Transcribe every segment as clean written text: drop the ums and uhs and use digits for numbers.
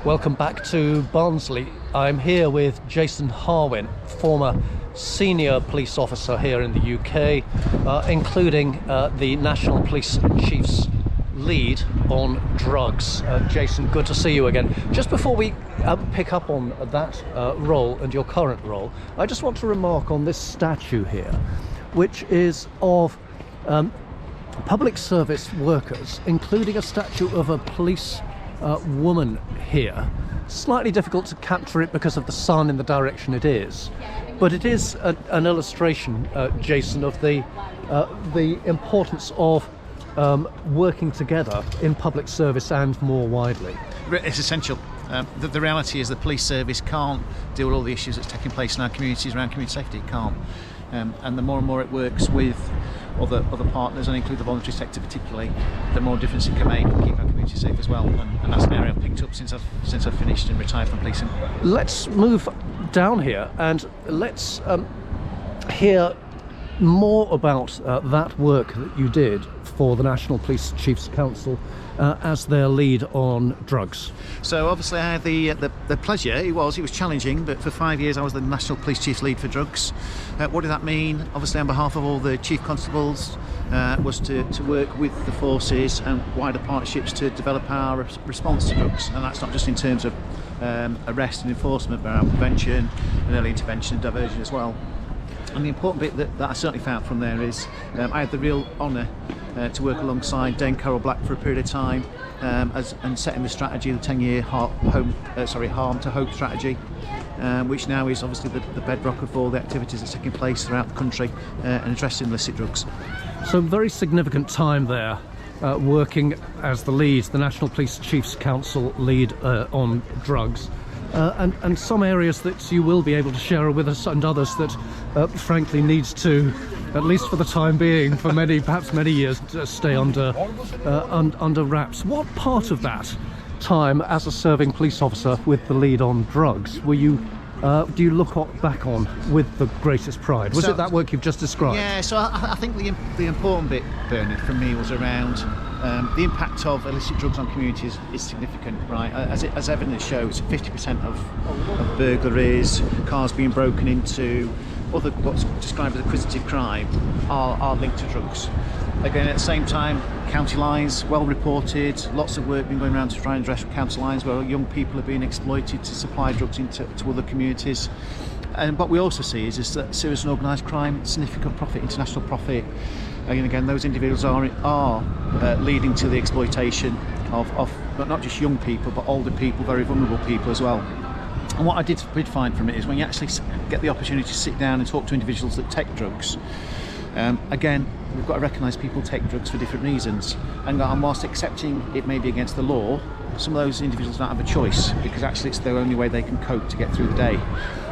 Welcome back to Barnsley. I'm here with Jason Harwin, former senior police officer here in the UK, including the National Police Chief's lead on drugs. Jason, good to see you again. Just before we pick up on that role and your current role, I just want to remark on this statue here, which is of public service workers, including a statue of a police woman here. Slightly difficult to capture it because of the sun in the direction it is, but it is an illustration, Jason, of the importance of working together in public service and more widely. It's essential. The reality is the police service can't deal with all the issues that's taking place in our communities around community safety. It can't. And the more and more it works with other partners, and include the voluntary sector particularly, the more difference it can make and keep our community safe as well. And that's an area I've picked up since I've finished and retired from policing. Let's move down here and let's hear more about that work that you did for the National Police Chiefs Council as their lead on drugs. So obviously I had the pleasure, it was challenging, but for 5 years I was the National Police Chiefs lead for drugs. What did that mean? Obviously on behalf of all the Chief Constables was to work with the forces and wider partnerships to develop our response to drugs, and that's not just in terms of arrest and enforcement, but around prevention and early intervention and diversion as well. And the important bit that I certainly found from there is I had the real honour to work alongside Dame Carol Black for a period of time and setting the strategy, the 10-year harm to hope strategy, which now is obviously the bedrock of all the activities that's taking place throughout the country and addressing illicit drugs. So very significant time there working as the National Police Chiefs Council lead on drugs. And some areas that you will be able to share with us, and others that frankly needs to, at least for the time being, for perhaps many years, to stay under wraps. What part of that time as a serving police officer with the lead on drugs do you look back on with the greatest pride? Was it that work you've just described? Yeah, so I think the important bit, Bernard, for me was around the impact of illicit drugs on communities is significant, right? As evidence shows, 50% of burglaries, cars being broken into, what's described as acquisitive crime, are linked to drugs. Again, at the same time, county lines, well reported, lots of work been going around to try and address county lines where young people are being exploited to supply drugs to other communities. And what we also see is that serious and organised crime, significant profit, international profit. And again, those individuals are leading to the exploitation of not just young people, but older people, very vulnerable people as well. And what I did find from it is when you actually get the opportunity to sit down and talk to individuals that take drugs, again, we've got to recognise people take drugs for different reasons. And whilst accepting it may be against the law, some of those individuals don't have a choice, because actually it's their only way they can cope to get through the day.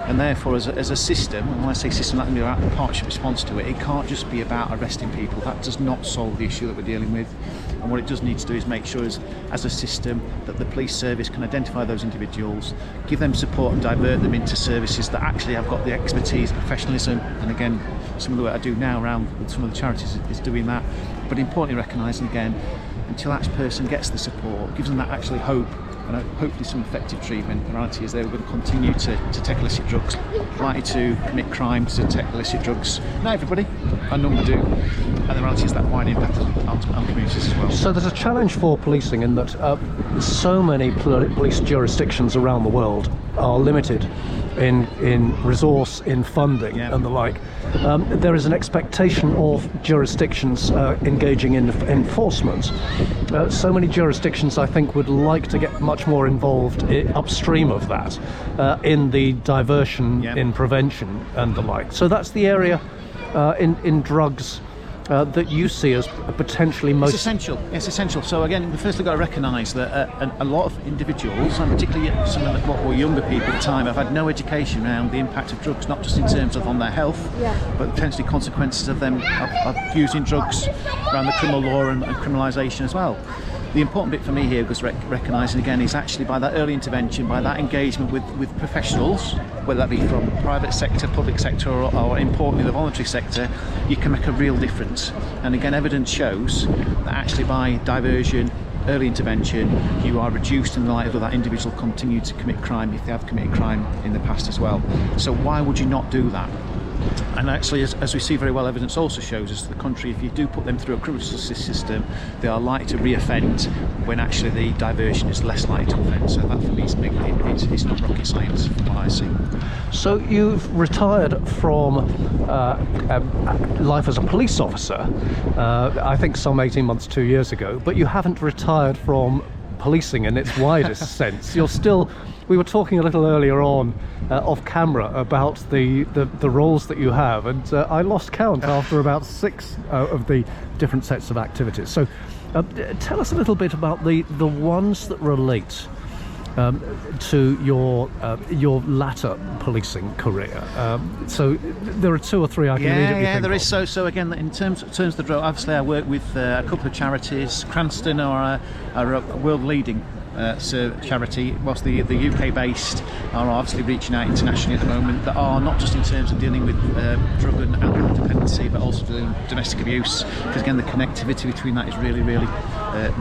And therefore, as a system, and when I say system, that can be about the partnership response to it, it can't just be about arresting people. That does not solve the issue that we're dealing with. And what it does need to do is make sure as a system that the police service can identify those individuals, give them support and divert them into services that actually have got the expertise, professionalism, and again, some of the work I do now around with some of the charities is doing that. But importantly, recognising again, until that person gets the support, gives them that actually hope, and hopefully some effective treatment, the reality is they're going to continue to take illicit drugs, likely to commit crime to take illicit drugs. Not everybody, a number do, and the reality is that wide impact on communities as well. So there's a challenge for policing in that so many police jurisdictions around the world are limited in resource, in funding, and the like. There is an expectation of jurisdictions engaging in enforcement. So many jurisdictions, I think, would like to get much more involved upstream of that, in the diversion, in prevention and the like. So that's the area in drugs that you see as potentially most... It's essential. So again, we firstly got to recognise that a lot of individuals, and particularly some of what were younger people at the time, have had no education around the impact of drugs, not just in terms of on their health, but potentially consequences of them of using drugs around the criminal law and criminalisation as well. The important bit for me here was recognising again is actually by that early intervention, by that engagement with professionals, whether that be from private sector, public sector, or importantly the voluntary sector, you can make a real difference. And again, evidence shows that actually by diversion, early intervention, you are reduced in the likelihood that individual continue to commit crime if they have committed crime in the past as well. So why would you not do that? And actually, as we see very well, evidence also shows us to the contrary, if you do put them through a criminal justice system, they are likely to re-offend when actually the diversion is less likely to offend. So that for me is big. It's not rocket science from what I see. So you've retired from life as a police officer, I think some 18 months, 2 years ago, but you haven't retired from policing in its widest sense. You're still, we were talking a little earlier on off camera about the roles that you have, and I lost count after about 6 of the different sets of activities. So tell us a little bit about the ones that relate to your latter policing career. So there are 2 or 3 I can immediately think there of. is. So again, in terms of the role, obviously I work with a couple of charities. Cranston are a world leading charity, whilst the UK based are obviously reaching out internationally at the moment, that are not just in terms of dealing with drug and alcohol dependency, but also doing domestic abuse, because again the connectivity between that is really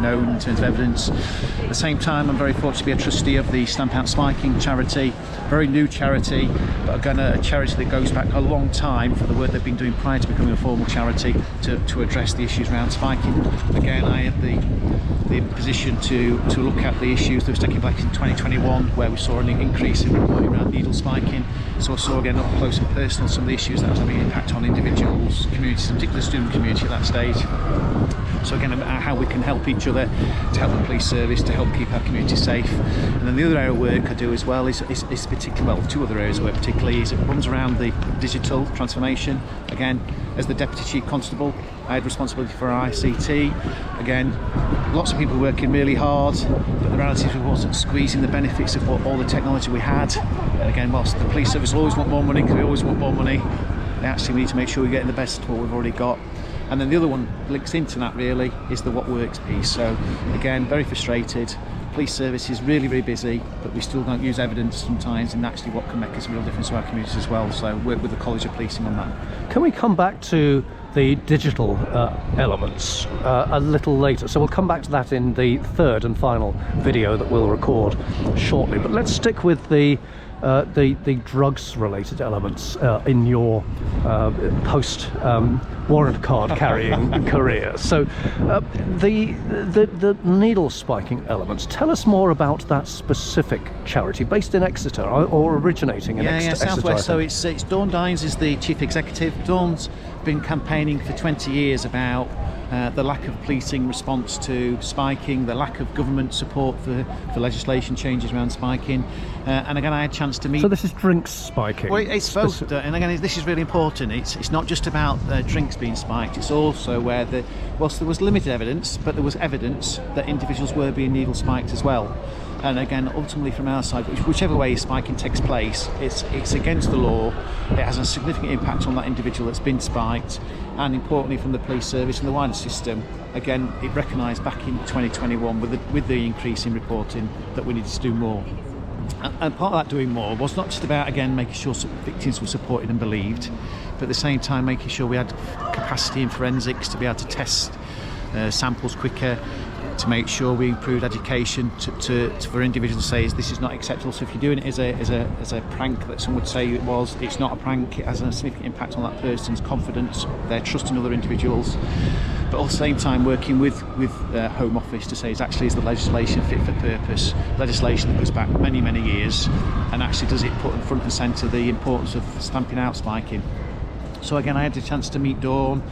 known in terms of evidence. At the same time, I'm very fortunate to be a trustee of the Stamp Out Spiking charity, very new charity, but again a charity that goes back a long time for the work they've been doing prior to becoming a formal charity to address the issues around spiking. Again, I had the position to look at the issues that was taking place in 2021, where we saw an increase in reporting around needle spiking. So I saw again up close and personal some of the issues that was having an impact on individuals, communities, in particular the student community at that stage. So again, about how we can help each other, to help the police service, to help keep our community safe. And then the other area of work I do as well is particularly, well, 2 other areas of work particularly, is it runs around the digital transformation. Again, as the Deputy Chief Constable, I had responsibility for our ICT. Again, lots of people working really hard, but the reality is we wasn't squeezing the benefits of all the technology we had. And again, whilst the police service will always want more money, because we always want more money, actually we need to make sure we're getting the best of what we've already got. And then the other one links into that really is the what works piece. So again, very frustrated. Police service is really busy, but we still don't use evidence sometimes, and actually what can make us a real difference to our communities as well. So work with the College of Policing on that. Can we come back to the digital elements a little later? So we'll come back to that in the 3rd and final video that we'll record shortly. But let's stick with the drugs related elements in your post warrant card carrying career. So the needle spiking elements, tell us more about that specific charity based in Exeter, or originating in Exeter. Southwest. So it's Dawn Dines is the chief executive. Dawn's been campaigning for 20 years about the lack of policing response to spiking, the lack of government support for legislation changes around spiking, and again I had a chance to meet. So this is drinks spiking? Well, it's both, and again this is really important. It's not just about drinks being spiked, it's also where whilst there was limited evidence, but there was evidence that individuals were being needle spiked as well. And again, ultimately from our side, whichever way spiking takes place, it's against the law. It has a significant impact on that individual that's been spiked, and importantly from the police service and the wider system. Again, it recognised back in 2021 with the increase in reporting that we needed to do more. And part of that doing more was not just about, again, making sure victims were supported and believed, but at the same time making sure we had capacity in forensics to be able to test samples quicker, to make sure we improved education for individuals to say this is not acceptable. So if you're doing it as a prank that some would say it was, it's not a prank. It has a significant impact on that person's confidence, their trust in other individuals. But at the same time working with Home Office to say is the legislation fit for purpose, legislation that goes back many years, and actually does it put in front and centre the importance of stamping out spiking. So again, I had the chance to meet Dawn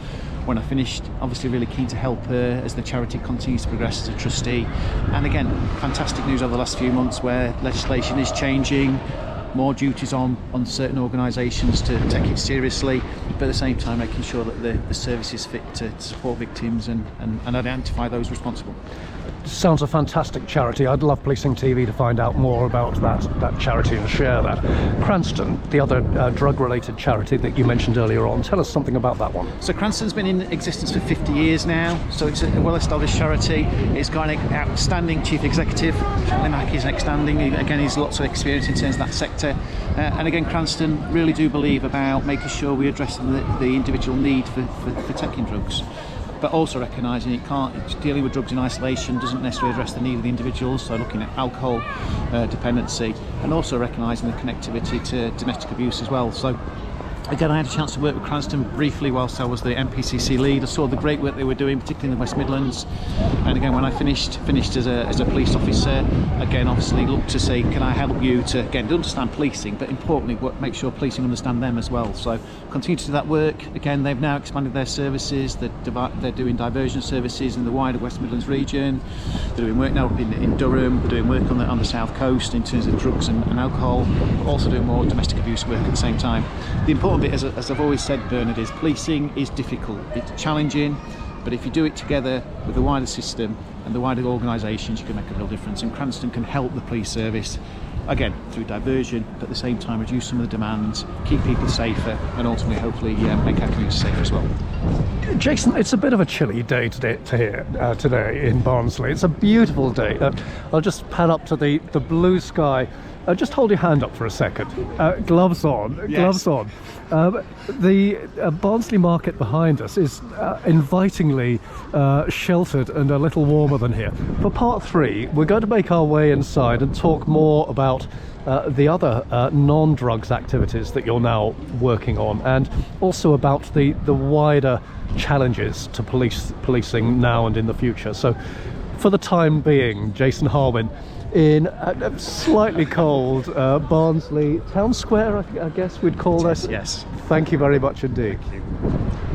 when I finished, obviously really keen to help her as the charity continues to progress as a trustee. And again, fantastic news over the last few months where legislation is changing, more duties on certain organisations to take it seriously, but at the same time making sure that the service is fit to support victims and identify those responsible. Sounds a fantastic charity. I'd love PolicingTV to find out more about that charity and share that. Cranston, the other drug-related charity that you mentioned earlier on, tell us something about that one. So Cranston's been in existence for 50 years now, so it's a well-established charity. It's got an outstanding chief executive. Limaki's outstanding. Again, he's lots of experience in terms of that sector. And again, Cranston really do believe about making sure we address the individual need for taking drugs. but also recognising dealing with drugs in isolation doesn't necessarily address the need of the individuals, so looking at alcohol dependency, and also recognising the connectivity to domestic abuse as well. So again, I had a chance to work with Cranston briefly whilst I was the NPCC lead. I saw the great work they were doing, particularly in the West Midlands. And again, when I finished as a police officer, again, obviously looked to say, can I help you to, again, to understand policing, but importantly, make sure policing understand them as well. So continue to do that work. Again, they've now expanded their services. They're doing diversion services in the wider West Midlands region. They're doing work now up in Durham. They're doing work on the south coast in terms of drugs and alcohol, but also doing more domestic abuse work at the same time. The important bit, as I've always said, Bernard, is policing is difficult. It's challenging, but if you do it together with the wider system and the wider organisations, you can make a real difference. And Cranston can help the police service, again, through diversion, but at the same time reduce some of the demands, keep people safer, and ultimately, hopefully, make our community safer as well. Jason, it's a bit of a chilly day today in Barnsley. It's a beautiful day. I'll just pan up to the blue sky. Just hold your hand up for a second. Gloves on. Yes. Gloves on. The Barnsley market behind us is invitingly sheltered and a little warmer than here. For part 3, we're going to make our way inside and talk more about the other non-drugs activities that you're now working on, and also about the wider challenges to policing now and in the future. So for the time being, Jason Harwin, in a slightly cold Barnsley town square, I guess we'd call this. Yes. Thank you very much indeed. Thank you.